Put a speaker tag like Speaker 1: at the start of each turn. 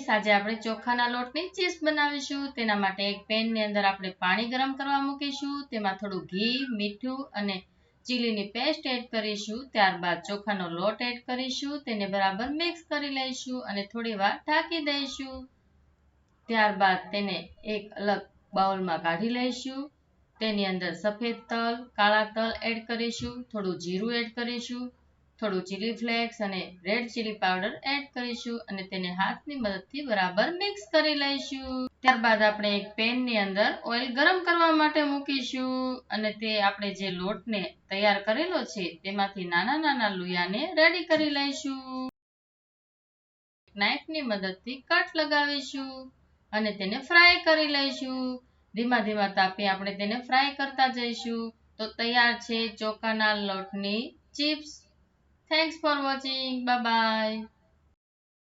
Speaker 1: Friends, આજે આપણે ચોખાના લોટની ચિપ્સ બનાવીશું. તેના માટે એક પેનની અંદર આપણે પાણી ગરમ કરવા મૂકીશું. તેમાં થોડું ઘી, મીઠું અને ચીલીની પેસ્ટ એડ કરીશું. ત્યારબાદ ચોખાનો લોટ એડ કરીશું. તેને બરાબર મિક્સ કરી લઈશું અને થોડી વાર ઢાંકી દઈશું. ત્યારબાદ તેને એક અલગ બાઉલમાં કાઢી લઈશું. તેની અંદર સફેદ તલ, કાળા તલ એડ કરીશું. થોડું જીરું એડ કરીશું. થોડું ચીલી ફ્લેક્સ અને રેડ ચીલી પાવડર એડ કરીશું અને તેને હાથની મદદથી બરાબર મિક્સ કરી લઈશું. ત્યારબાદ આપણે એક પેનની અંદર ઓઇલ ગરમ કરવા માટે મૂકીશું અને તે આપણે જે લોટને તૈયાર કરેલો છે તેમાંથી નાના નાના લુયાને રેડી કરી લઈશું. નાઈફની મદદથી કટ લગાવીશું અને તેને ફ્રાય કરી લઈશું. ધીમા ધીમા તાપે આપણે તેને ફ્રાય કરતા જઈશું. તો તૈયાર છે ચોખાના લોટની chips. Thanks for watching. Bye bye.